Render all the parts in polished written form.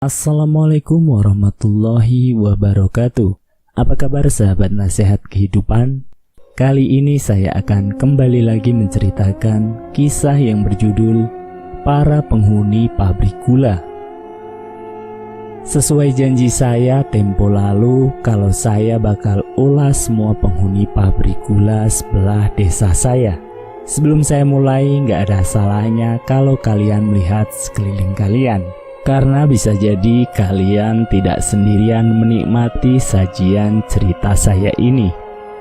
Assalamualaikum warahmatullahi wabarakatuh. Apa kabar sahabat nasihat kehidupan? Kali ini saya akan kembali lagi menceritakan kisah yang berjudul Para Penghuni Pabrik Gula. Sesuai janji saya tempo lalu, kalau saya bakal ulas semua penghuni pabrik gula sebelah desa saya. Sebelum saya mulai, nggak ada salahnya kalau kalian melihat sekeliling kalian. Karena bisa jadi kalian tidak sendirian menikmati sajian cerita saya ini.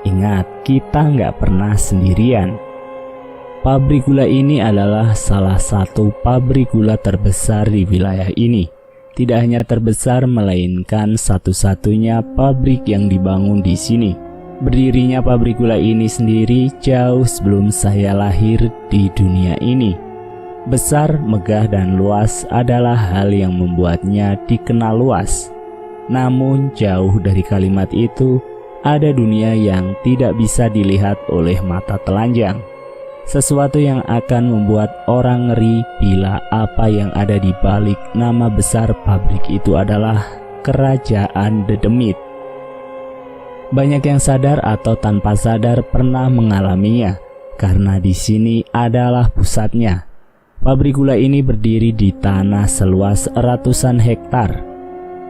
Ingat, kita nggak pernah sendirian. Pabrik gula ini adalah salah satu pabrik gula terbesar di wilayah ini. Tidak hanya terbesar, melainkan satu-satunya pabrik yang dibangun di sini. Berdirinya pabrik gula ini sendiri jauh sebelum saya lahir di dunia ini. Besar, megah, dan luas adalah hal yang membuatnya dikenal luas. Namun jauh dari kalimat itu, ada dunia yang tidak bisa dilihat oleh mata telanjang. Sesuatu yang akan membuat orang ngeri bila apa yang ada di balik nama besar pabrik itu adalah Kerajaan Dedemit. Banyak yang sadar atau tanpa sadar pernah mengalaminya, karena di sini adalah pusatnya. Pabrik gula ini berdiri di tanah seluas ratusan hektar.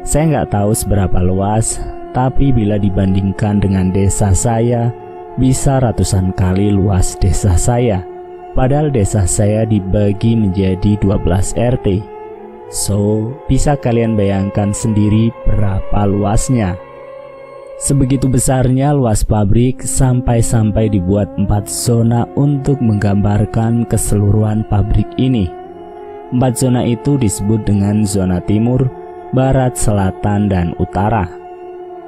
Saya nggak tahu seberapa luas, tapi bila dibandingkan dengan desa saya, bisa ratusan kali luas desa saya. Padahal desa saya dibagi menjadi 12 RT. So, bisa kalian bayangkan sendiri berapa luasnya. Sebegitu besarnya luas pabrik sampai-sampai dibuat 4 zona untuk menggambarkan keseluruhan pabrik ini. 4 zona itu disebut dengan zona timur, barat, selatan, dan utara.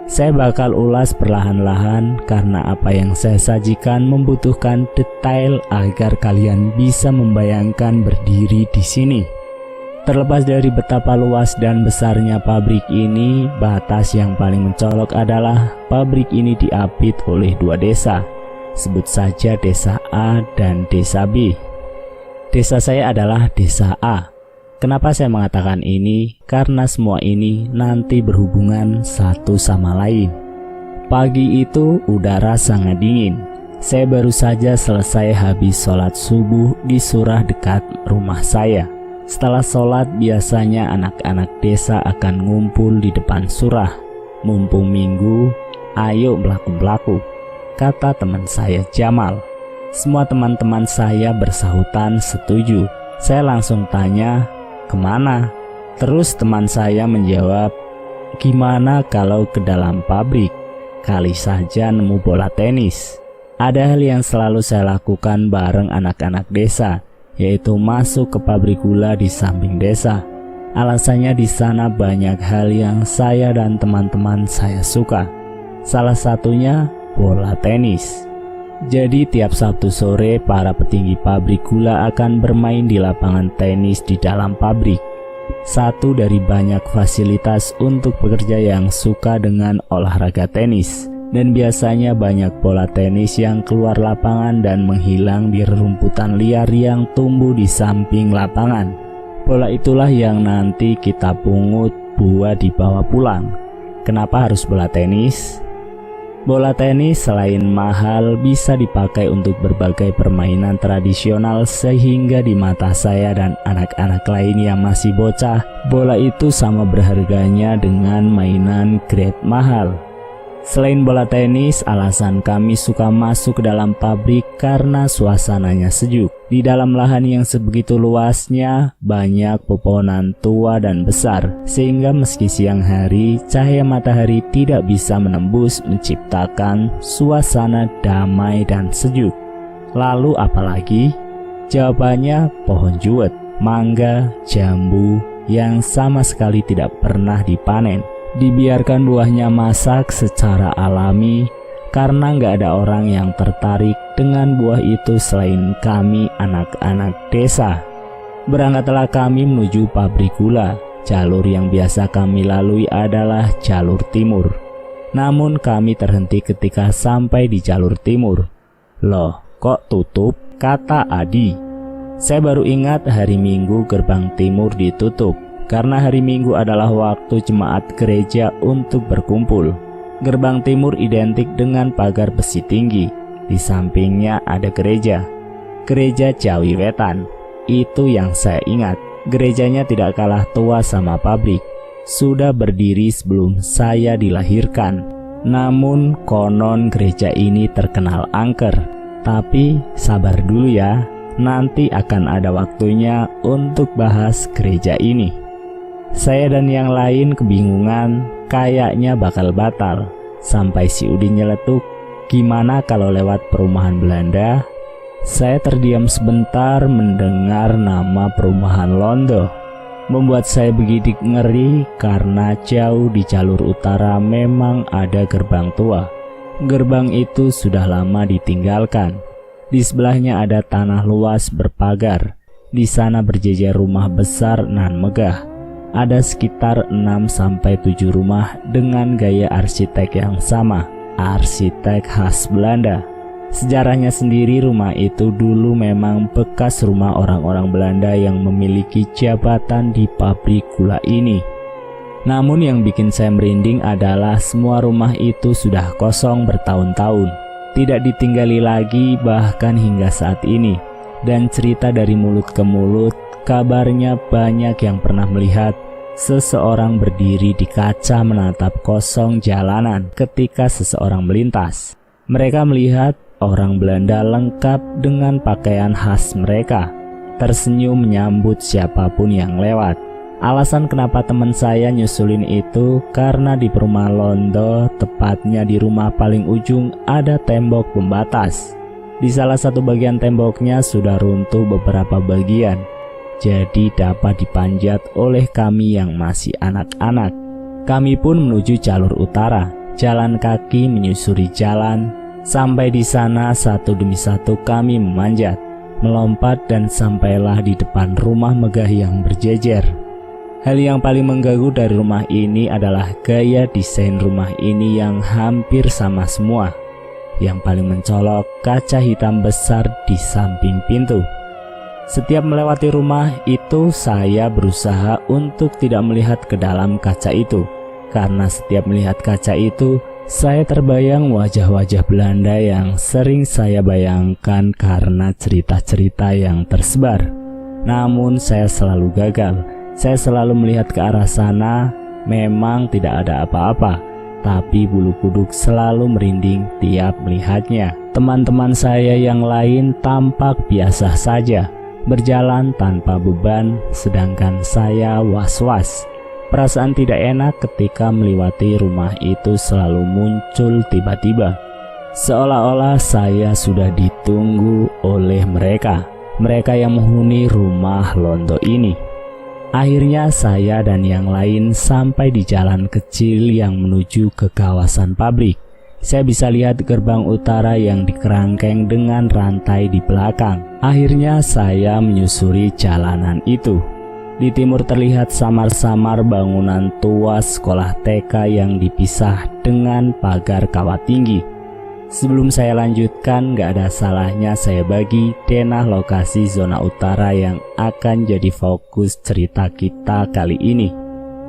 Saya bakal ulas perlahan-lahan karena apa yang saya sajikan membutuhkan detail agar kalian bisa membayangkan berdiri di sini. Terlepas dari betapa luas dan besarnya pabrik ini, batas yang paling mencolok adalah pabrik ini diapit oleh 2 desa. Sebut saja desa A dan desa B. Desa saya adalah desa A. Kenapa saya mengatakan ini? Karena semua ini nanti berhubungan satu sama lain. Pagi itu udara sangat dingin. Saya baru saja selesai habis sholat subuh di surah dekat rumah saya. Setelah sholat, biasanya anak-anak desa akan ngumpul di depan surah. Mumpung minggu, ayo belaku-belaku, kata teman saya Jamal. Semua teman-teman saya bersahutan setuju. Saya langsung tanya, kemana? Terus teman saya menjawab, gimana kalau ke dalam pabrik? Kali saja nemu bola tenis. Ada hal yang selalu saya lakukan bareng anak-anak desa, yaitu masuk ke pabrik gula di samping desa. Alasannya di sana banyak hal yang saya dan teman-teman saya suka. Salah satunya bola tenis. Jadi tiap Sabtu sore para petinggi pabrik gula akan bermain di lapangan tenis di dalam pabrik. Satu dari banyak fasilitas untuk pekerja yang suka dengan olahraga tenis. Dan biasanya banyak bola tenis yang keluar lapangan dan menghilang di rerumputan liar yang tumbuh di samping lapangan. Bola itulah yang nanti kita pungut buat dibawa pulang. Kenapa harus bola tenis? Bola tenis selain mahal bisa dipakai untuk berbagai permainan tradisional, sehingga di mata saya dan anak-anak lain yang masih bocah, bola itu sama berharganya dengan mainan grade mahal. Selain bola tenis, alasan kami suka masuk ke dalam pabrik karena suasananya sejuk. Di dalam lahan yang sebegitu luasnya, banyak pepohonan tua dan besar, sehingga meski siang hari, cahaya matahari tidak bisa menembus, menciptakan suasana damai dan sejuk. Lalu apalagi? Jawabannya pohon juwet, mangga, jambu yang sama sekali tidak pernah dipanen. Dibiarkan buahnya masak secara alami karena nggak ada orang yang tertarik dengan buah itu selain kami anak-anak desa. Berangkatlah kami menuju pabrik gula. Jalur yang biasa kami lalui adalah jalur timur. Namun kami terhenti ketika sampai di jalur timur. Loh, kok tutup? Kata Adi. Saya baru ingat hari Minggu gerbang timur ditutup. karena hari Minggu adalah waktu jemaat gereja untuk berkumpul. Gerbang timur identik dengan pagar besi tinggi. Di sampingnya ada gereja Ciawi Wetan. Itu yang saya ingat. Gerejanya tidak kalah tua sama pabrik. Sudah berdiri sebelum saya dilahirkan. Namun konon gereja ini terkenal angker. Tapi sabar dulu ya, nanti akan ada waktunya untuk bahas gereja ini. Saya dan yang lain kebingungan, kayaknya bakal batal. Sampai si Udin nyeletuk, gimana kalau lewat perumahan Belanda? Saya terdiam sebentar mendengar nama perumahan Londo. Membuat saya begitu ngeri karena jauh di jalur utara memang ada gerbang tua. Gerbang itu sudah lama ditinggalkan. Di sebelahnya ada tanah luas berpagar. Di sana berjejer rumah besar nan megah. Ada sekitar 6-7 rumah dengan gaya arsitek yang sama, arsitek khas Belanda. Sejarahnya sendiri, rumah itu dulu memang bekas rumah orang-orang Belanda yang memiliki jabatan di pabrik gula ini. Namun yang bikin saya merinding adalah semua rumah itu sudah kosong bertahun-tahun, tidak ditinggali lagi bahkan hingga saat ini. Dan cerita dari mulut ke mulut, kabarnya banyak yang pernah melihat seseorang berdiri di kaca menatap kosong jalanan ketika seseorang melintas. Mereka melihat orang Belanda lengkap dengan pakaian khas mereka, tersenyum menyambut siapapun yang lewat. Alasan kenapa teman saya nyusulin itu karena di perumahan Londo, tepatnya di rumah paling ujung, ada tembok pembatas. Di salah satu bagian temboknya sudah runtuh beberapa bagian, jadi dapat dipanjat oleh kami yang masih anak-anak. Kami pun menuju jalur utara, jalan kaki menyusuri jalan. Sampai di sana satu demi satu kami memanjat, melompat dan sampailah di depan rumah megah yang berjejer. Hal yang paling mengganggu dari rumah ini adalah gaya desain rumah ini yang hampir sama semua. Yang paling mencolok kaca hitam besar di samping pintu. Setiap melewati rumah itu saya berusaha untuk tidak melihat ke dalam kaca itu. Karena setiap melihat kaca itu, saya terbayang wajah-wajah Belanda yang sering saya bayangkan karena cerita-cerita yang tersebar. Namun saya selalu gagal. Saya selalu melihat ke arah sana, memang tidak ada apa-apa, tapi bulu kuduk selalu merinding tiap melihatnya. Teman-teman saya yang lain tampak biasa saja, berjalan tanpa beban, sedangkan saya was-was. Perasaan tidak enak ketika melewati rumah itu selalu muncul tiba-tiba. Seolah-olah saya sudah ditunggu oleh mereka yang menghuni rumah Londo ini. Akhirnya saya dan yang lain sampai di jalan kecil yang menuju ke kawasan pabrik. Saya bisa lihat gerbang utara yang dikerangkeng dengan rantai di belakang. Akhirnya saya menyusuri jalanan itu. Di timur terlihat samar-samar bangunan tua sekolah TK yang dipisah dengan pagar kawat tinggi. Sebelum saya lanjutkan, gak ada salahnya saya bagi denah lokasi zona utara yang akan jadi fokus cerita kita kali ini.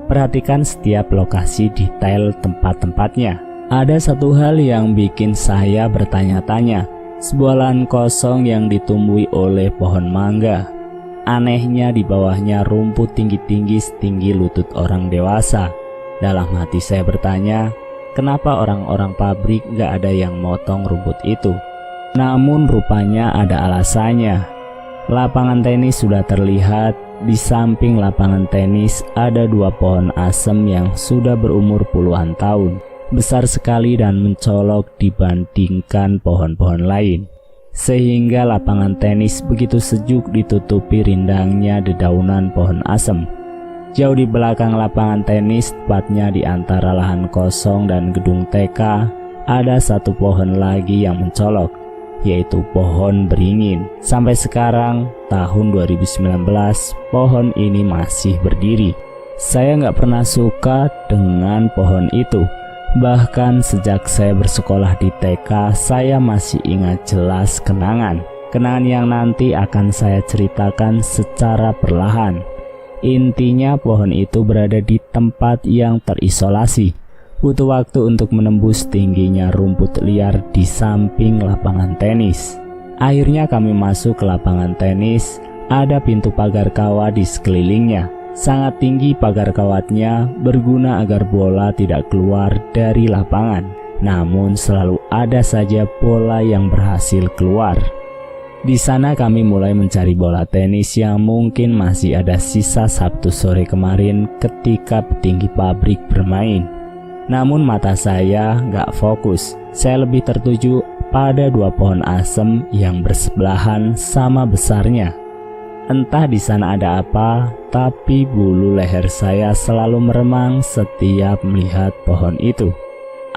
Perhatikan setiap lokasi detail tempat-tempatnya. Ada satu hal yang bikin saya bertanya-tanya. Sebuah lahan kosong yang ditumbuhi oleh pohon mangga. Anehnya di bawahnya rumput tinggi-tinggi setinggi lutut orang dewasa. Dalam hati saya bertanya, kenapa orang-orang pabrik gak ada yang motong rumput itu? Namun rupanya ada alasannya. Lapangan tenis sudah terlihat. Di samping lapangan tenis ada 2 pohon asem yang sudah berumur puluhan tahun. Besar sekali dan mencolok dibandingkan pohon-pohon lain. Sehingga lapangan tenis begitu sejuk ditutupi rindangnya dedaunan pohon asem. Jauh di belakang lapangan tenis, tepatnya di antara lahan kosong dan gedung TK, ada satu pohon lagi yang mencolok, yaitu pohon beringin. Sampai sekarang, tahun 2019, pohon ini masih berdiri. Saya nggak pernah suka dengan pohon itu. Bahkan sejak saya bersekolah di TK, saya masih ingat jelas kenangan yang nanti akan saya ceritakan secara perlahan. Intinya pohon itu berada di tempat yang terisolasi. Butuh waktu untuk menembus tingginya rumput liar di samping lapangan tenis. Akhirnya kami masuk ke lapangan tenis. Ada pintu pagar kawat di sekelilingnya. Sangat tinggi pagar kawatnya, berguna agar bola tidak keluar dari lapangan. Namun selalu ada saja bola yang berhasil keluar. Di sana kami mulai mencari bola tenis yang mungkin masih ada sisa Sabtu sore kemarin ketika petinggi pabrik bermain. Namun mata saya nggak fokus. Saya lebih tertuju pada dua pohon asem yang bersebelahan sama besarnya. Entah di sana ada apa, tapi bulu leher saya selalu meremang setiap melihat pohon itu.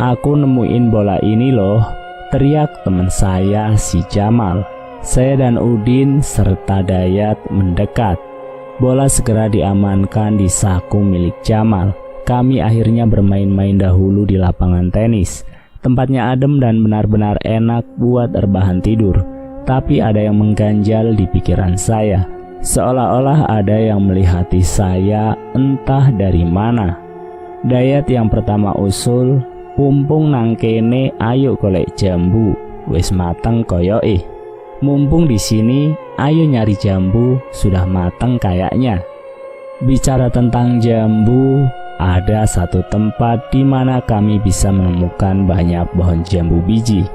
"Aku nemuin bola ini loh," teriak teman saya si Jamal. Saya dan Udin serta Dayat mendekat. Bola segera diamankan di saku milik Jamal. Kami akhirnya bermain-main dahulu di lapangan tenis. Tempatnya adem dan benar-benar enak buat rebahan tidur. Tapi ada yang mengganjal di pikiran saya. Seolah-olah ada yang melihati saya entah dari mana. Dayat yang pertama usul, "Pumpung nang kene ayo golek jambu, wis mateng koyoke. Mumpung di sini, ayo nyari jambu, sudah mateng kayaknya." Bicara tentang jambu, ada satu tempat di mana kami bisa menemukan banyak pohon jambu biji.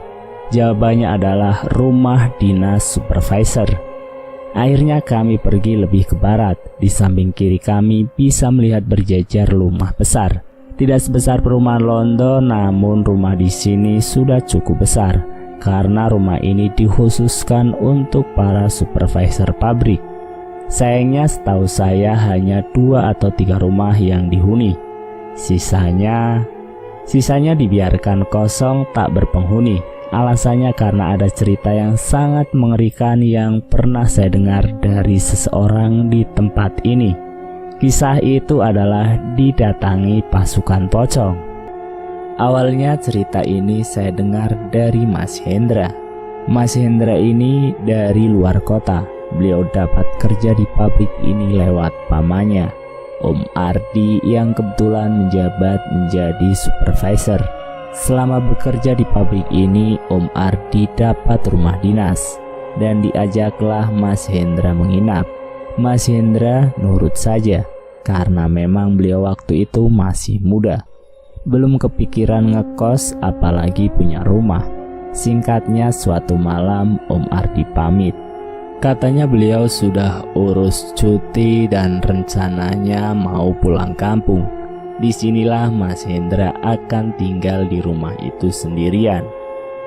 Jawabannya adalah rumah dinas supervisor. Akhirnya kami pergi lebih ke barat. Di samping kiri kami bisa melihat berjejer rumah besar. Tidak sebesar perumahan London, namun rumah di sini sudah cukup besar karena rumah ini dikhususkan untuk para supervisor pabrik. Sayangnya setahu saya hanya 2 atau 3 rumah yang dihuni. Sisanya dibiarkan kosong tak berpenghuni. Alasannya karena ada cerita yang sangat mengerikan yang pernah saya dengar dari seseorang di tempat ini. Kisah itu adalah didatangi pasukan pocong. Awalnya cerita ini saya dengar dari Mas Hendra. Mas Hendra ini dari luar kota. Beliau dapat kerja di pabrik ini lewat pamannya, Om Ardi, yang kebetulan menjabat menjadi supervisor. Selama bekerja di pabrik ini, Om Ardi dapat rumah dinas dan diajaklah Mas Hendra menginap. Mas Hendra nurut saja karena memang beliau waktu itu masih muda. Belum kepikiran ngekos apalagi punya rumah. Singkatnya suatu malam Om Ardi pamit. Katanya beliau sudah urus cuti dan rencananya mau pulang kampung. Disinilah Mas Hendra akan tinggal di rumah itu sendirian.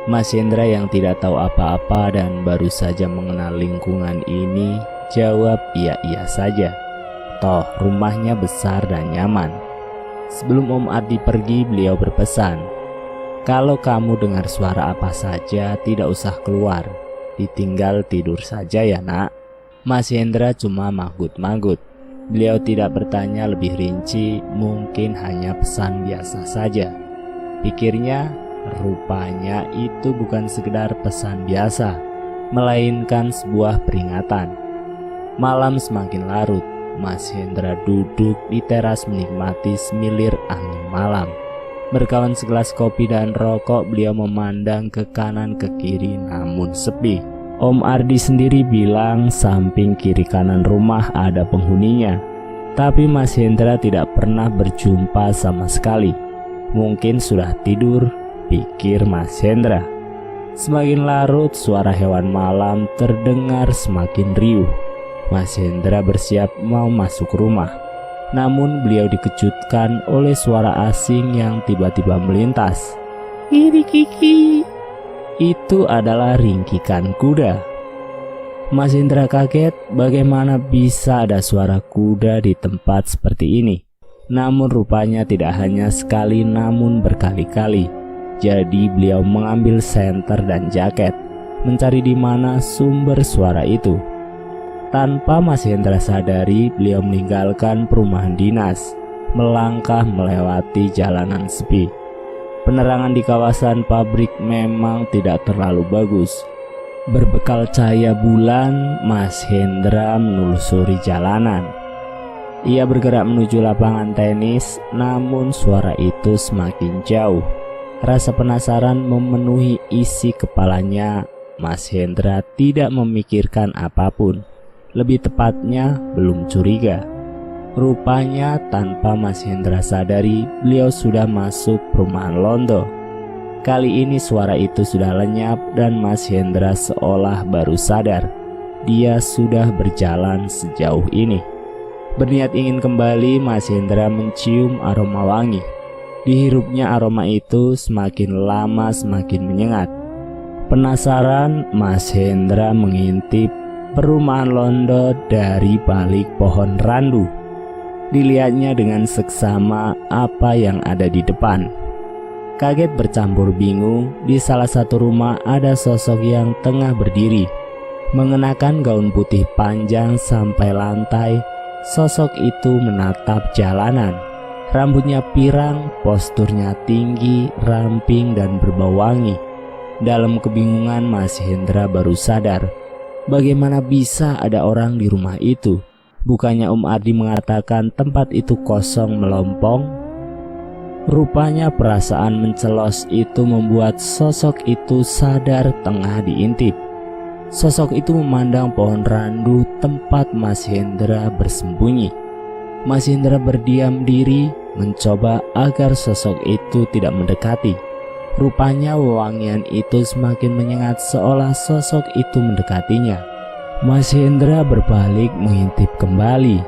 Mas Hendra yang tidak tahu apa-apa dan baru saja mengenal lingkungan ini jawab iya-iya saja. Toh rumahnya besar dan nyaman. Sebelum Om Ardi pergi, beliau berpesan, "Kalau kamu dengar suara apa saja tidak usah keluar. Ditinggal tidur saja ya nak." Mas Hendra cuma manggut-manggut. Beliau tidak bertanya lebih rinci, mungkin hanya pesan biasa saja. Pikirnya, rupanya itu bukan sekedar pesan biasa, melainkan sebuah peringatan. Malam semakin larut. Mas Hendra duduk di teras menikmati semilir angin malam. Berkawan segelas kopi dan rokok, beliau memandang ke kanan ke kiri namun sepi. Om Ardi sendiri bilang samping kiri kanan rumah ada penghuninya. Tapi Mas Hendra tidak pernah berjumpa sama sekali. Mungkin sudah tidur, pikir Mas Hendra. Semakin larut, suara hewan malam terdengar semakin riuh. Mas Hendra bersiap mau masuk rumah. Namun beliau dikejutkan oleh suara asing yang tiba-tiba melintas. "Kiri kiki." Itu adalah ringkikan kuda. Mas Hendra kaget, bagaimana bisa ada suara kuda di tempat seperti ini. Namun rupanya tidak hanya sekali namun berkali-kali. Jadi beliau mengambil senter dan jaket, mencari di mana sumber suara itu. Tanpa Mas Hendra sadari, beliau meninggalkan perumahan dinas, melangkah melewati jalanan sepi. Penerangan di kawasan pabrik memang tidak terlalu bagus. Berbekal cahaya bulan, Mas Hendra menelusuri jalanan. Ia bergerak menuju lapangan tenis, namun suara itu semakin jauh. Rasa penasaran memenuhi isi kepalanya. Mas Hendra tidak memikirkan apapun. Lebih tepatnya, belum curiga. Rupanya tanpa Mas Hendra sadari, beliau sudah masuk perumahan Londo. Kali ini suara itu sudah lenyap dan Mas Hendra seolah baru sadar. Dia sudah berjalan sejauh ini. Berniat ingin kembali, Mas Hendra mencium aroma wangi. Dihirupnya aroma itu semakin lama semakin menyengat. Penasaran, Mas Hendra mengintip perumahan Londo dari balik pohon randu. Dilihatnya dengan seksama apa yang ada di depan. Kaget bercampur bingung, di salah satu rumah ada sosok yang tengah berdiri. Mengenakan gaun putih panjang sampai lantai, sosok itu menatap jalanan. Rambutnya pirang, posturnya tinggi, ramping dan berbau wangi. Dalam kebingungan, Mas Hendra baru sadar, bagaimana bisa ada orang di rumah itu? Bukannya Ardi mengatakan tempat itu kosong melompong? Rupanya perasaan mencelos itu membuat sosok itu sadar tengah diintip. Sosok itu memandang pohon randu tempat Mas Hendra bersembunyi. Mas Hendra berdiam diri, mencoba agar sosok itu tidak mendekati. Rupanya wewangian itu semakin menyengat seolah sosok itu mendekatinya. Mas Hendra berbalik mengintip kembali.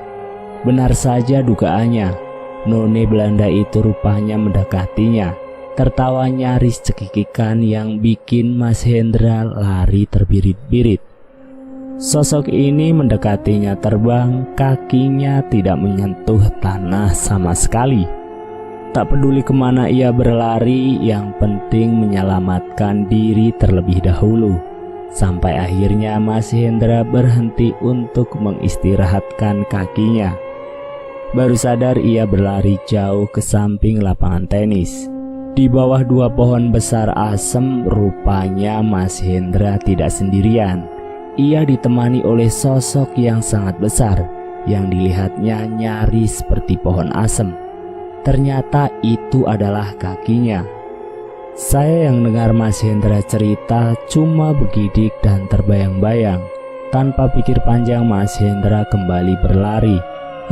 Benar saja dugaannya, none Belanda itu rupanya mendekatinya. Tertawa nyaris cekikikan yang bikin Mas Hendra lari terbirit-birit. Sosok ini mendekatinya terbang, kakinya tidak menyentuh tanah sama sekali. Tak peduli kemana ia berlari, yang penting menyelamatkan diri terlebih dahulu. Sampai akhirnya Mas Hendra berhenti untuk mengistirahatkan kakinya. Baru sadar ia berlari jauh ke samping lapangan tenis. Di bawah dua pohon besar asem, rupanya Mas Hendra tidak sendirian. Ia ditemani oleh sosok yang sangat besar, yang dilihatnya nyaris seperti pohon asem. Ternyata itu adalah kakinya. Saya yang dengar Mas Hendra cerita cuma begidik dan terbayang-bayang. Tanpa pikir panjang, Mas Hendra kembali berlari.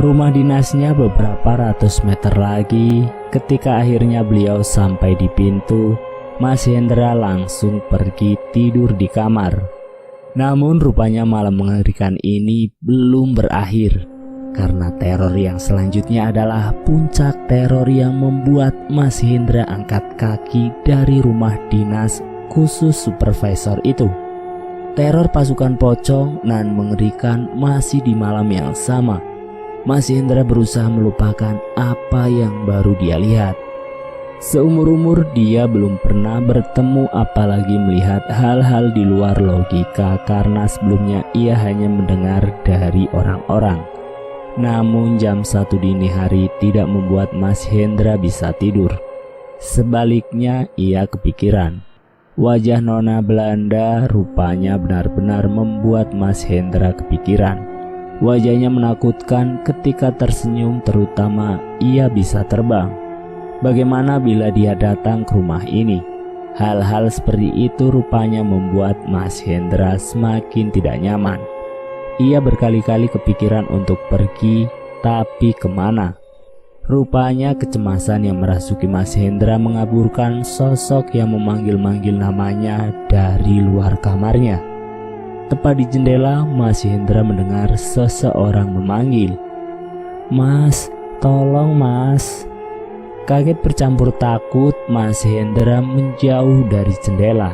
Rumah dinasnya beberapa ratus meter lagi. Ketika akhirnya beliau sampai di pintu, Mas Hendra langsung pergi tidur di kamar. Namun rupanya malam mengerikan ini belum berakhir. Karena teror yang selanjutnya adalah puncak teror yang membuat Mas Hendra angkat kaki dari rumah dinas khusus supervisor itu. Teror pasukan pocong nan mengerikan masih di malam yang sama. Mas Hendra berusaha melupakan apa yang baru dia lihat. Seumur-umur dia belum pernah bertemu apalagi melihat hal-hal di luar logika karena sebelumnya ia hanya mendengar dari orang-orang. Namun jam 1 dini hari tidak membuat Mas Hendra bisa tidur. Sebaliknya ia kepikiran. Wajah nona Belanda rupanya benar-benar membuat Mas Hendra kepikiran. Wajahnya menakutkan ketika tersenyum, terutama ia bisa terbang. Bagaimana bila dia datang ke rumah ini? Hal-hal seperti itu rupanya membuat Mas Hendra semakin tidak nyaman. Ia berkali-kali kepikiran untuk pergi, tapi kemana? Rupanya kecemasan yang merasuki Mas Hendra mengaburkan sosok yang memanggil-manggil namanya dari luar kamarnya. Tepat di jendela, Mas Hendra mendengar seseorang memanggil, "Mas, tolong Mas." Kaget bercampur takut, Mas Hendra menjauh dari jendela.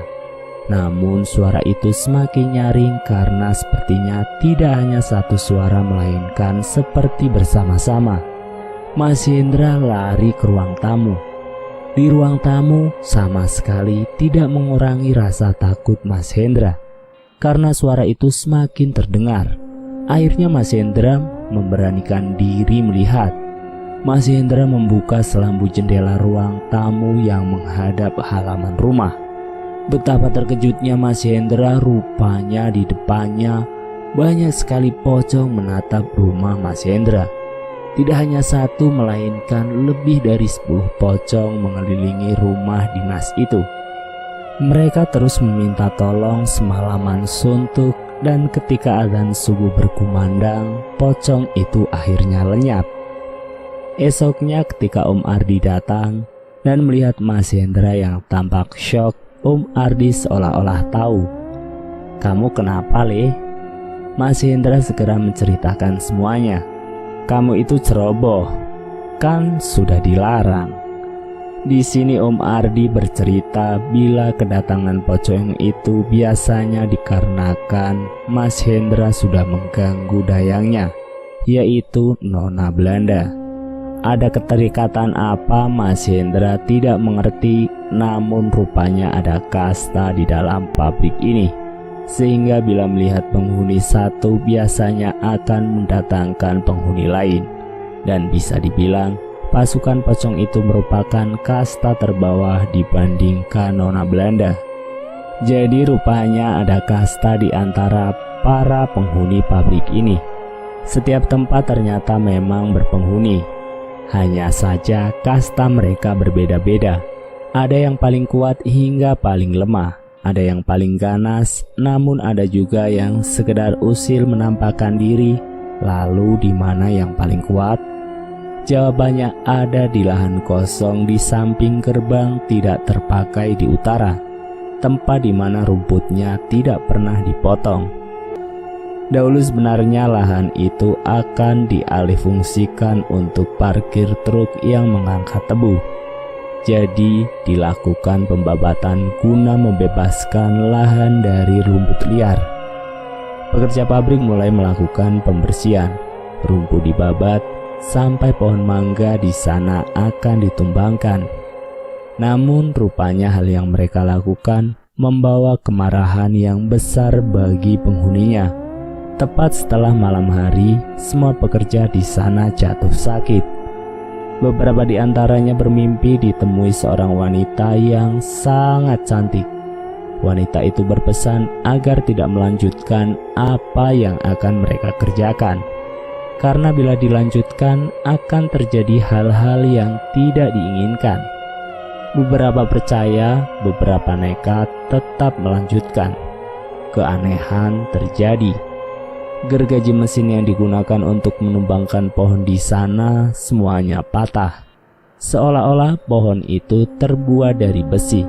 Namun suara itu semakin nyaring karena sepertinya tidak hanya satu suara melainkan seperti bersama-sama. Mas Hendra lari ke ruang tamu. Di ruang tamu sama sekali tidak mengurangi rasa takut Mas Hendra. Karena suara itu semakin terdengar, akhirnya Mas Hendra memberanikan diri melihat. Mas Hendra membuka selambu jendela ruang tamu yang menghadap halaman rumah. Betapa terkejutnya Mas Hendra, rupanya di depannya banyak sekali pocong menatap rumah Mas Hendra. Tidak hanya satu, melainkan lebih dari 10 pocong mengelilingi rumah dinas itu. Mereka terus meminta tolong semalaman suntuk, dan ketika azan subuh berkumandang, pocong itu akhirnya lenyap. Esoknya ketika Om Ardi datang dan melihat Mas Hendra yang tampak syok, Om Ardi seolah-olah tahu. "Kamu kenapa, Le?" Mas Hendra segera menceritakan semuanya. "Kamu itu ceroboh, kan sudah dilarang." Di sini Om Ardi bercerita bila kedatangan pocong itu biasanya dikarenakan Mas Hendra sudah mengganggu dayangnya, yaitu Nona Belanda. Ada keterikatan apa Mas Hendra tidak mengerti, namun rupanya ada kasta di dalam pabrik ini, sehingga bila melihat penghuni satu biasanya akan mendatangkan penghuni lain. Dan bisa dibilang pasukan pocong itu merupakan kasta terbawah dibandingkan Nona Belanda. Jadi rupanya ada kasta di antara para penghuni pabrik ini. Setiap tempat ternyata memang berpenghuni. Hanya saja kasta mereka berbeda-beda. Ada yang paling kuat hingga paling lemah. Ada yang paling ganas, namun ada juga yang sekedar usil menampakkan diri. Lalu di mana yang paling kuat? Jawabannya ada di lahan kosong di samping gerbang tidak terpakai di utara, tempat di mana rumputnya tidak pernah dipotong. Dahulu sebenarnya lahan itu akan dialihfungsikan untuk parkir truk yang mengangkat tebu. Jadi dilakukan pembabatan guna membebaskan lahan dari rumput liar. Pekerja pabrik mulai melakukan pembersihan. Rumput dibabat sampai pohon mangga di sana akan ditumbangkan. Namun rupanya hal yang mereka lakukan membawa kemarahan yang besar bagi penghuninya. Tepat setelah malam hari, semua pekerja di sana jatuh sakit. Beberapa di antaranya bermimpi ditemui seorang wanita yang sangat cantik. Wanita itu berpesan agar tidak melanjutkan apa yang akan mereka kerjakan, karena bila dilanjutkan akan terjadi hal-hal yang tidak diinginkan. Beberapa percaya, beberapa nekat tetap melanjutkan. Keanehan terjadi. Gergaji mesin yang digunakan untuk menumbangkan pohon di sana semuanya patah. Seolah-olah pohon itu terbuat dari besi.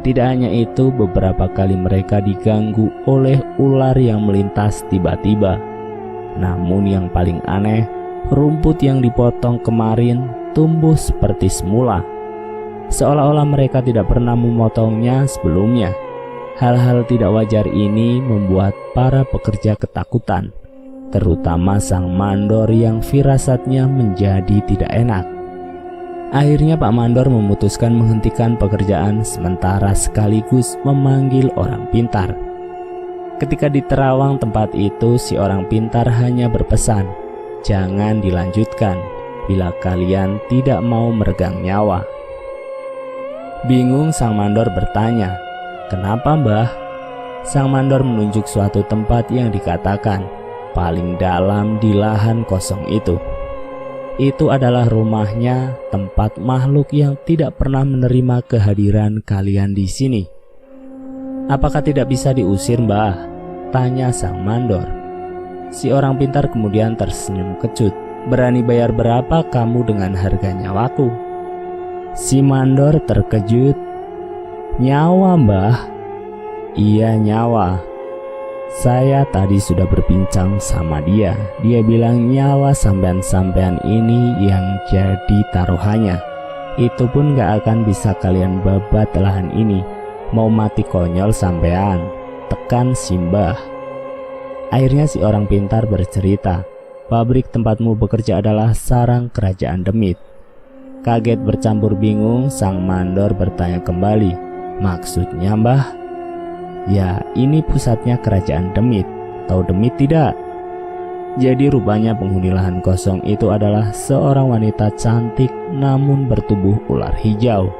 Tidak hanya itu, beberapa kali mereka diganggu oleh ular yang melintas tiba-tiba. Namun yang paling aneh, rumput yang dipotong kemarin tumbuh seperti semula. Seolah-olah mereka tidak pernah memotongnya sebelumnya. Hal-hal tidak wajar ini membuat para pekerja ketakutan, terutama sang mandor yang firasatnya menjadi tidak enak. Akhirnya Pak Mandor memutuskan menghentikan pekerjaan sementara sekaligus memanggil orang pintar. Ketika di terawang tempat itu, si orang pintar hanya berpesan, "Jangan dilanjutkan bila kalian tidak mau meregang nyawa." Bingung sang mandor bertanya, "Kenapa, Mbah?" Sang mandor menunjuk suatu tempat yang dikatakan paling dalam di lahan kosong itu. Itu adalah rumahnya, tempat makhluk yang tidak pernah menerima kehadiran kalian di sini. "Apakah tidak bisa diusir, Mbah?" tanya sang mandor. Si orang pintar kemudian tersenyum kecut. "Berani bayar berapa kamu dengan harga nyawaku?" Si mandor terkejut. "Nyawa, Mbah?" "Iya, nyawa. Saya tadi sudah berbincang sama dia. Dia bilang nyawa sampean-sampean ini yang jadi taruhannya. Itu pun gak akan bisa kalian babat lahan ini. Mau mati konyol sampean, tekan Simbah." Akhirnya si orang pintar bercerita, pabrik tempatmu bekerja adalah sarang kerajaan demit. Kaget bercampur bingung, sang mandor bertanya kembali, "Maksudnya, Mbah?" "Ya, ini pusatnya kerajaan demit. Tahu demit tidak?" Jadi rupanya penghuni lahan kosong itu adalah seorang wanita cantik namun bertubuh ular hijau.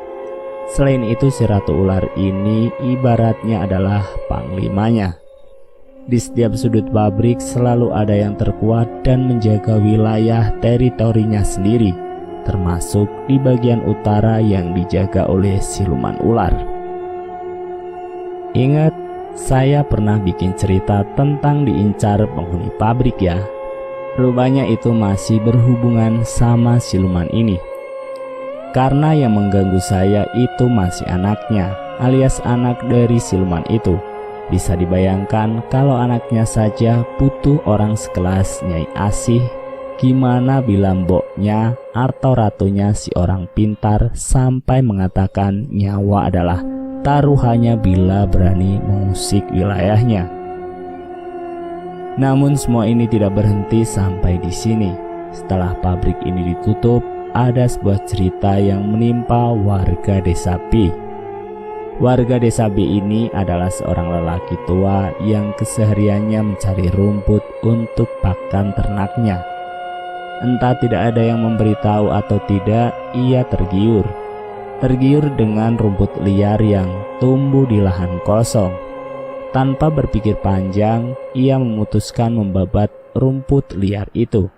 Selain itu, si ratu ular ini ibaratnya adalah panglimanya. Di setiap sudut pabrik selalu ada yang terkuat dan menjaga wilayah teritorinya sendiri, termasuk di bagian utara yang dijaga oleh siluman ular. Ingat, saya pernah bikin cerita tentang diincar penghuni pabrik ya. Rupanya itu masih berhubungan sama siluman ini. Karena yang mengganggu saya itu masih anaknya, alias anak dari siluman itu. Bisa dibayangkan kalau anaknya saja butuh orang sekelas Nyai Asih, gimana bila mboknya atau ratunya si orang pintar sampai mengatakan nyawa adalah taruhannya bila berani mengusik wilayahnya. Namun semua ini tidak berhenti sampai di sini. Setelah pabrik ini ditutup, ada sebuah cerita yang menimpa warga desa B. Warga desa B ini adalah seorang lelaki tua yang kesehariannya mencari rumput untuk pakan ternaknya. Entah tidak ada yang memberitahu atau tidak, ia tergiur dengan rumput liar yang tumbuh di lahan kosong. Tanpa berpikir panjang, ia memutuskan membabat rumput liar itu.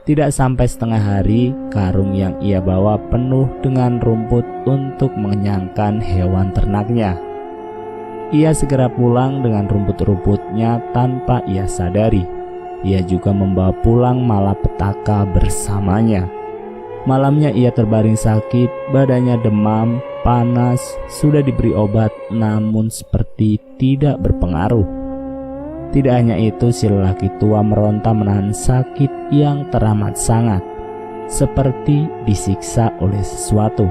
Tidak sampai setengah hari, karung yang ia bawa penuh dengan rumput untuk mengenyangkan hewan ternaknya. Ia segera pulang dengan rumput-rumputnya tanpa ia sadari. Ia juga membawa pulang malapetaka bersamanya. Malamnya ia terbaring sakit, badannya demam, panas, sudah diberi obat namun seperti tidak berpengaruh. Tidak hanya itu, si lelaki tua meronta menahan sakit yang teramat sangat, seperti disiksa oleh sesuatu.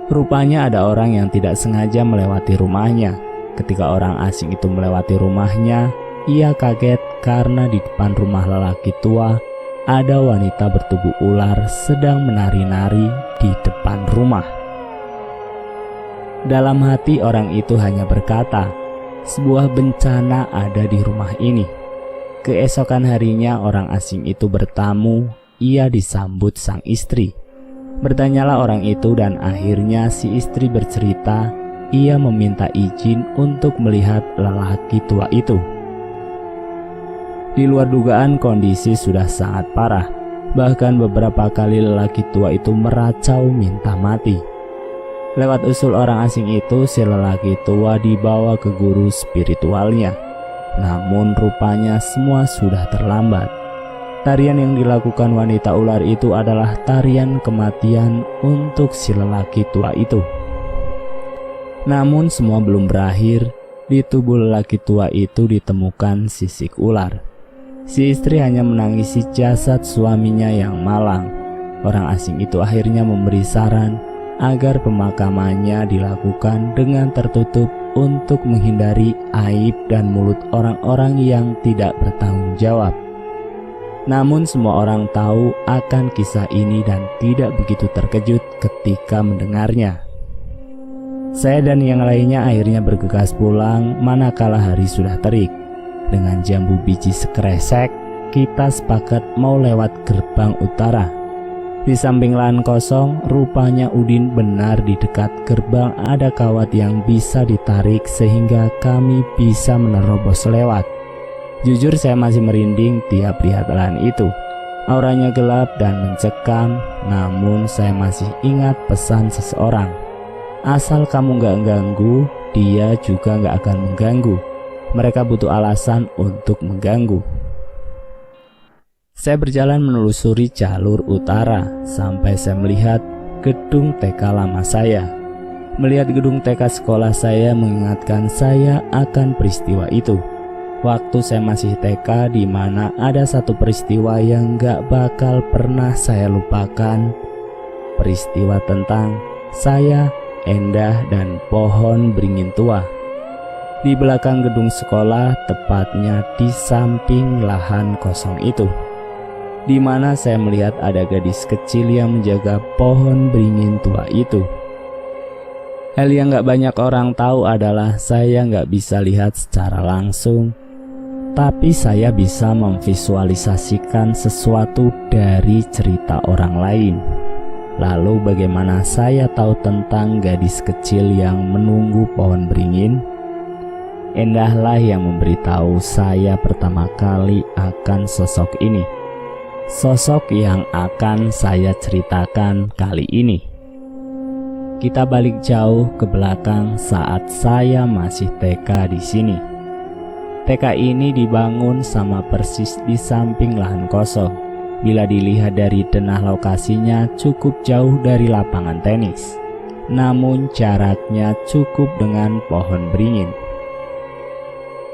Rupanya ada orang yang tidak sengaja melewati rumahnya. Ketika orang asing itu melewati rumahnya, ia kaget karena di depan rumah lelaki tua ada wanita bertubuh ular sedang menari-nari di depan rumah. Dalam hati orang itu hanya berkata, sebuah bencana ada di rumah ini. Keesokan harinya orang asing itu bertamu, ia disambut sang istri. Bertanyalah orang itu dan akhirnya si istri bercerita, ia meminta izin untuk melihat lelaki tua itu. Di luar dugaan kondisi sudah sangat parah. Bahkan beberapa kali lelaki tua itu meracau minta mati. Lewat usul orang asing itu, si lelaki tua dibawa ke guru spiritualnya. Namun rupanya semua sudah terlambat. Tarian yang dilakukan wanita ular itu adalah tarian kematian untuk si lelaki tua itu. Namun semua belum berakhir. Di tubuh lelaki tua itu ditemukan sisik ular. Si istri hanya menangisi jasad suaminya yang malang. Orang asing itu akhirnya memberi saran agar pemakamannya dilakukan dengan tertutup untuk menghindari aib dan mulut orang-orang yang tidak bertanggung jawab. Namun semua orang tahu akan kisah ini dan tidak begitu terkejut ketika mendengarnya. Saya dan yang lainnya akhirnya bergegas pulang manakala hari sudah terik. Dengan jambu biji sekresek, kita sepakat mau lewat gerbang utara. Di samping lahan kosong, rupanya Udin benar di dekat gerbang ada kawat yang bisa ditarik sehingga kami bisa menerobos lewat. Jujur saya masih merinding tiap lihat lahan itu. Auranya gelap dan mencekam, namun saya masih ingat pesan seseorang. Asal kamu gak ganggu, dia juga gak akan mengganggu. Mereka butuh alasan untuk mengganggu. Saya berjalan menelusuri jalur utara sampai saya melihat gedung TK lama saya. Melihat gedung TK sekolah saya mengingatkan saya akan peristiwa itu. Waktu saya masih TK, di mana ada satu peristiwa yang gak bakal pernah saya lupakan. Peristiwa tentang saya, Endah, dan pohon beringin tua. Di belakang gedung sekolah, tepatnya di samping lahan kosong itu, di mana saya melihat ada gadis kecil yang menjaga pohon beringin tua itu. Hal yang gak banyak orang tahu adalah saya gak bisa lihat secara langsung, tapi saya bisa memvisualisasikan sesuatu dari cerita orang lain. Lalu bagaimana saya tahu tentang gadis kecil yang menunggu pohon beringin? Endahlah yang memberitahu saya pertama kali akan sosok ini. Sosok yang akan saya ceritakan kali ini. Kita balik jauh ke belakang saat saya masih TK di sini. TK ini dibangun sama persis di samping lahan kosong. Bila dilihat dari denah lokasinya cukup jauh dari lapangan tenis. Namun jaraknya cukup dengan pohon beringin.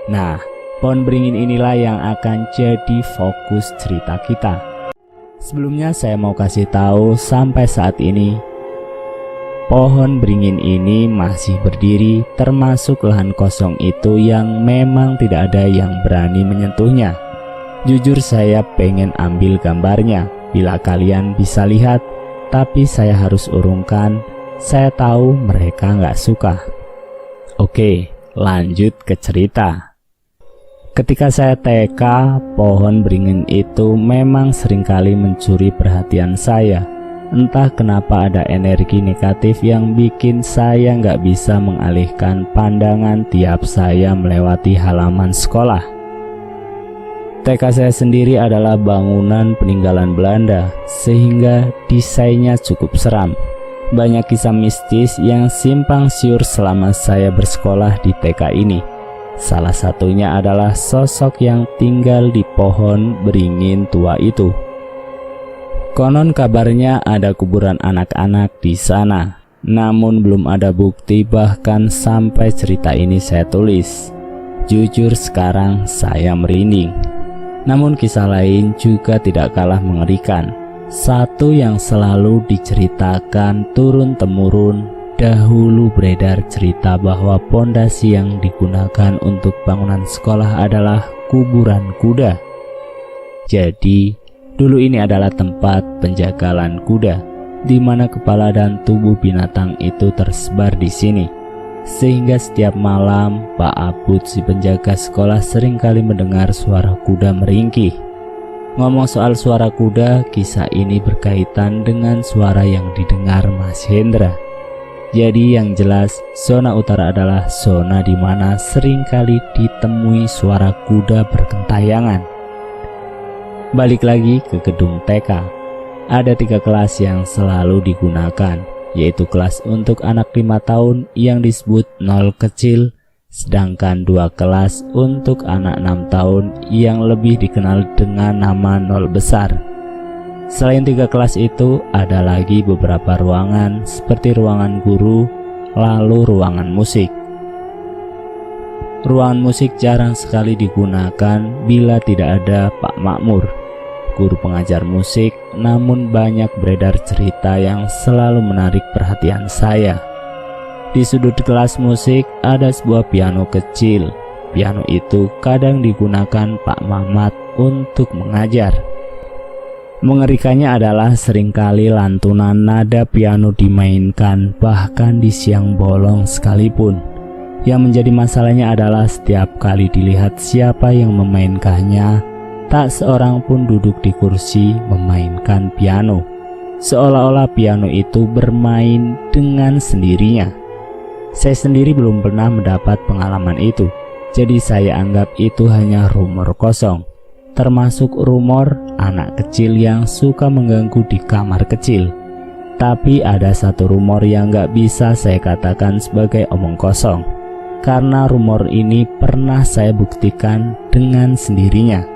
Nah, pohon beringin inilah yang akan jadi fokus cerita kita. Sebelumnya saya mau kasih tahu sampai saat ini pohon beringin ini masih berdiri, termasuk lahan kosong itu yang memang tidak ada yang berani menyentuhnya. Jujur saya pengen ambil gambarnya bila kalian bisa lihat, tapi saya harus urungkan, saya tahu mereka nggak suka. Oke, lanjut ke cerita. Ketika saya TK, pohon beringin itu memang seringkali mencuri perhatian saya. Entah kenapa ada energi negatif yang bikin saya nggak bisa mengalihkan pandangan tiap saya melewati halaman sekolah. TK saya sendiri adalah bangunan peninggalan Belanda, sehingga desainnya cukup seram. Banyak kisah mistis yang simpang siur selama saya bersekolah di TK ini. Salah satunya adalah sosok yang tinggal di pohon beringin tua itu. Konon kabarnya ada kuburan anak-anak di sana, namun belum ada bukti bahkan sampai cerita ini saya tulis. Jujur sekarang saya merinding. Namun kisah lain juga tidak kalah mengerikan. Satu yang selalu diceritakan turun-temurun, dahulu beredar cerita bahwa pondasi yang digunakan untuk bangunan sekolah adalah kuburan kuda. Jadi, dulu ini adalah tempat penjagalan kuda, di mana kepala dan tubuh binatang itu tersebar di sini. Sehingga setiap malam Pak Abud si penjaga sekolah seringkali mendengar suara kuda meringkih. Ngomong soal suara kuda, kisah ini berkaitan dengan suara yang didengar Mas Hendra. Jadi yang jelas, zona utara adalah zona di mana seringkali ditemui suara kuda bergentayangan. Balik lagi ke gedung TK. Ada 3 kelas yang selalu digunakan, yaitu kelas untuk anak 5 tahun yang disebut 0 kecil, sedangkan 2 kelas untuk anak 6 tahun yang lebih dikenal dengan nama 0 besar. Selain 3 kelas itu, ada lagi beberapa ruangan seperti ruangan guru, lalu ruangan musik. Ruangan musik jarang sekali digunakan bila tidak ada Pak Makmur, guru pengajar musik, namun banyak beredar cerita yang selalu menarik perhatian saya. Di sudut kelas musik ada sebuah piano kecil. Piano itu kadang digunakan Pak Mamat untuk mengajar. Mengerikannya adalah seringkali lantunan nada piano dimainkan bahkan di siang bolong sekalipun. Yang menjadi masalahnya adalah setiap kali dilihat siapa yang memainkannya, tak seorang pun duduk di kursi memainkan piano. Seolah-olah piano itu bermain dengan sendirinya. Saya sendiri belum pernah mendapat pengalaman itu, jadi saya anggap itu hanya rumor kosong. Termasuk rumor anak kecil yang suka mengganggu di kamar kecil. Tapi ada satu rumor yang gak bisa saya katakan sebagai omong kosong, karena rumor ini pernah saya buktikan dengan sendirinya.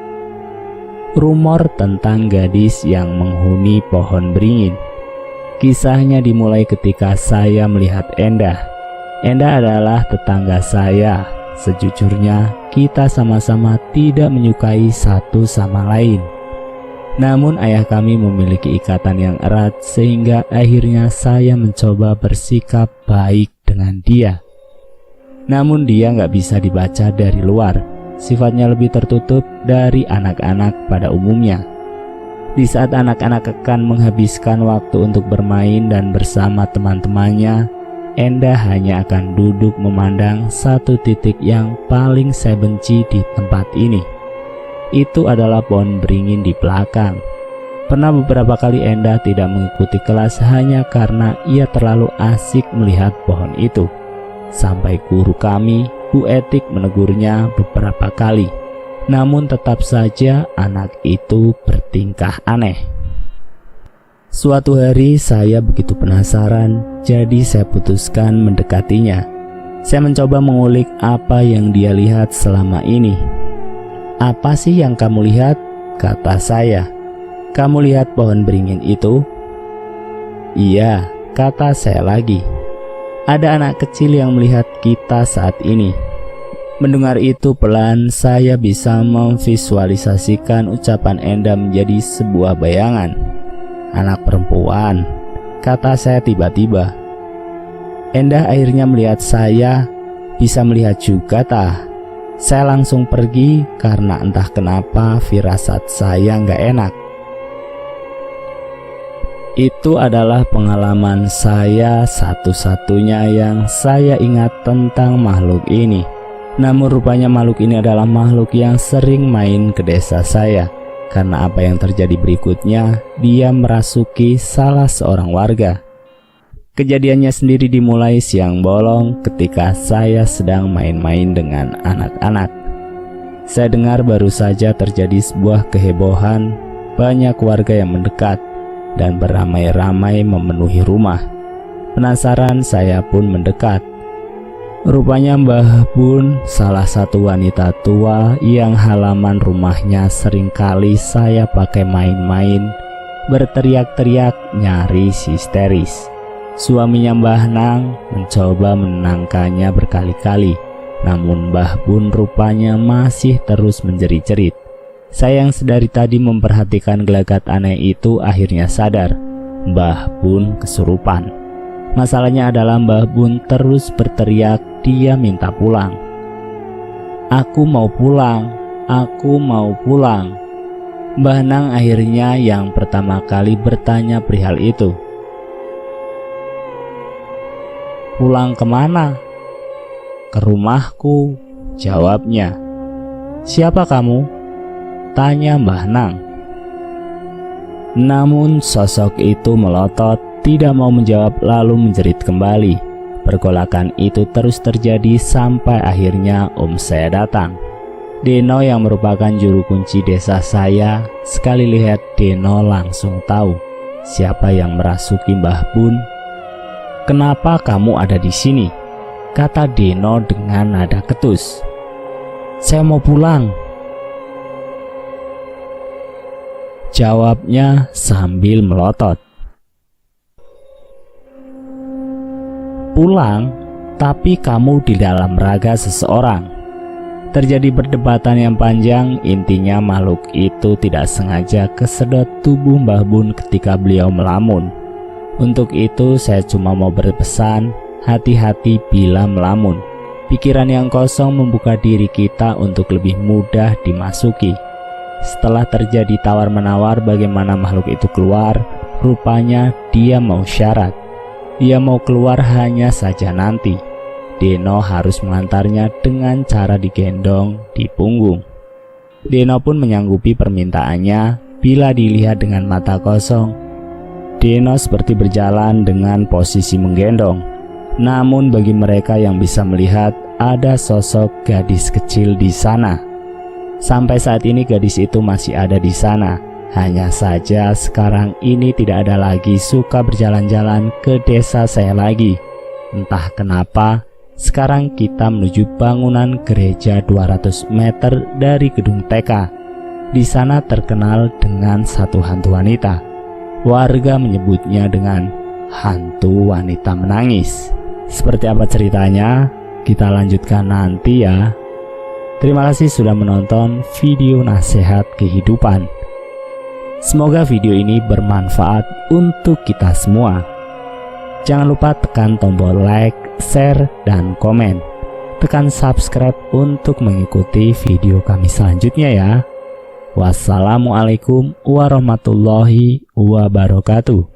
Rumor tentang gadis yang menghuni pohon beringin. Kisahnya dimulai ketika saya melihat Endah. Endah adalah tetangga saya. Sejujurnya kita sama-sama tidak menyukai satu sama lain. Namun ayah kami memiliki ikatan yang erat sehingga akhirnya saya mencoba bersikap baik dengan dia. Namun dia nggak bisa dibaca dari luar. Sifatnya lebih tertutup dari anak-anak pada umumnya. Di saat anak-anak akan menghabiskan waktu untuk bermain dan bersama teman-temannya, Endah hanya akan duduk memandang satu titik yang paling saya benci di tempat ini. Itu adalah pohon beringin di belakang. Pernah beberapa kali Endah tidak mengikuti kelas hanya karena ia terlalu asik melihat pohon itu. Sampai guru kami Bu Etik menegurnya beberapa kali. Namun tetap saja anak itu bertingkah aneh. Suatu hari saya begitu penasaran, jadi saya putuskan mendekatinya. Saya mencoba mengulik apa yang dia lihat selama ini. "Apa sih yang kamu lihat?" kata saya. "Kamu lihat pohon beringin itu?" "Iya," kata saya lagi. "Ada anak kecil yang melihat kita saat ini." Mendengar itu pelan, saya bisa memvisualisasikan ucapan Enda menjadi sebuah bayangan. "Anak perempuan," kata saya tiba-tiba. Enda akhirnya melihat saya, bisa melihat juga tah. Saya langsung pergi karena entah kenapa firasat saya nggak enak. Itu adalah pengalaman saya satu-satunya yang saya ingat tentang makhluk ini. Namun rupanya makhluk ini adalah makhluk yang sering main ke desa saya. Karena apa yang terjadi berikutnya, dia merasuki salah seorang warga. Kejadiannya sendiri dimulai siang bolong ketika saya sedang main-main dengan anak-anak. Saya dengar baru saja terjadi sebuah kehebohan, banyak warga yang mendekat dan beramai-ramai memenuhi rumah. Penasaran, saya pun mendekat. Rupanya Mbah Bun, salah satu wanita tua yang halaman rumahnya seringkali saya pakai main-main, berteriak-teriak nyaris histeris. Suaminya Mbah Nang mencoba menenangkannya berkali-kali, namun Mbah Bun rupanya masih terus menjerit-jerit. Saya yang sedari tadi memperhatikan gelagat aneh itu akhirnya sadar, Mbah Bun kesurupan. Masalahnya adalah Mbah Bun terus berteriak, dia minta pulang. "Aku mau pulang, aku mau pulang." Mbah Nang akhirnya yang pertama kali bertanya perihal itu. "Pulang kemana?" "Ke rumahku," jawabnya. "Siapa kamu?" tanya Mbah Nang. Namun sosok itu melotot, tidak mau menjawab lalu menjerit kembali. Pergolakan itu terus terjadi sampai akhirnya om saya datang. Deno yang merupakan juru kunci desa saya, sekali lihat Deno langsung tahu siapa yang merasuki Mbah Bun. "Kenapa kamu ada di sini?" kata Deno dengan nada ketus. "Saya mau pulang," jawabnya sambil melotot. "Pulang, tapi kamu di dalam raga seseorang." Terjadi perdebatan yang panjang, intinya makhluk itu tidak sengaja kesedot tubuh Mbah Bun ketika beliau melamun. Untuk itu saya cuma mau berpesan, hati-hati bila melamun. Pikiran yang kosong membuka diri kita untuk lebih mudah dimasuki. Setelah terjadi tawar-menawar bagaimana makhluk itu keluar, rupanya dia mau syarat. Dia mau keluar hanya saja nanti Deno harus mengantarnya dengan cara digendong di punggung. Deno pun menyanggupi permintaannya. Bila dilihat dengan mata kosong, Deno seperti berjalan dengan posisi menggendong. Namun bagi mereka yang bisa melihat, ada sosok gadis kecil di sana. Sampai saat ini gadis itu masih ada di sana. Hanya saja sekarang ini tidak ada lagi suka berjalan-jalan ke desa saya lagi. Entah kenapa, sekarang kita menuju bangunan gereja 200 meter dari gedung TK. Di sana terkenal dengan satu hantu wanita. Warga menyebutnya dengan hantu wanita menangis. Seperti apa ceritanya? Kita lanjutkan nanti ya. Terima kasih sudah menonton video nasihat kehidupan. Semoga video ini bermanfaat untuk kita semua. Jangan lupa tekan tombol like, share, dan komen. Tekan subscribe untuk mengikuti video kami selanjutnya ya. Wassalamualaikum warahmatullahi wabarakatuh.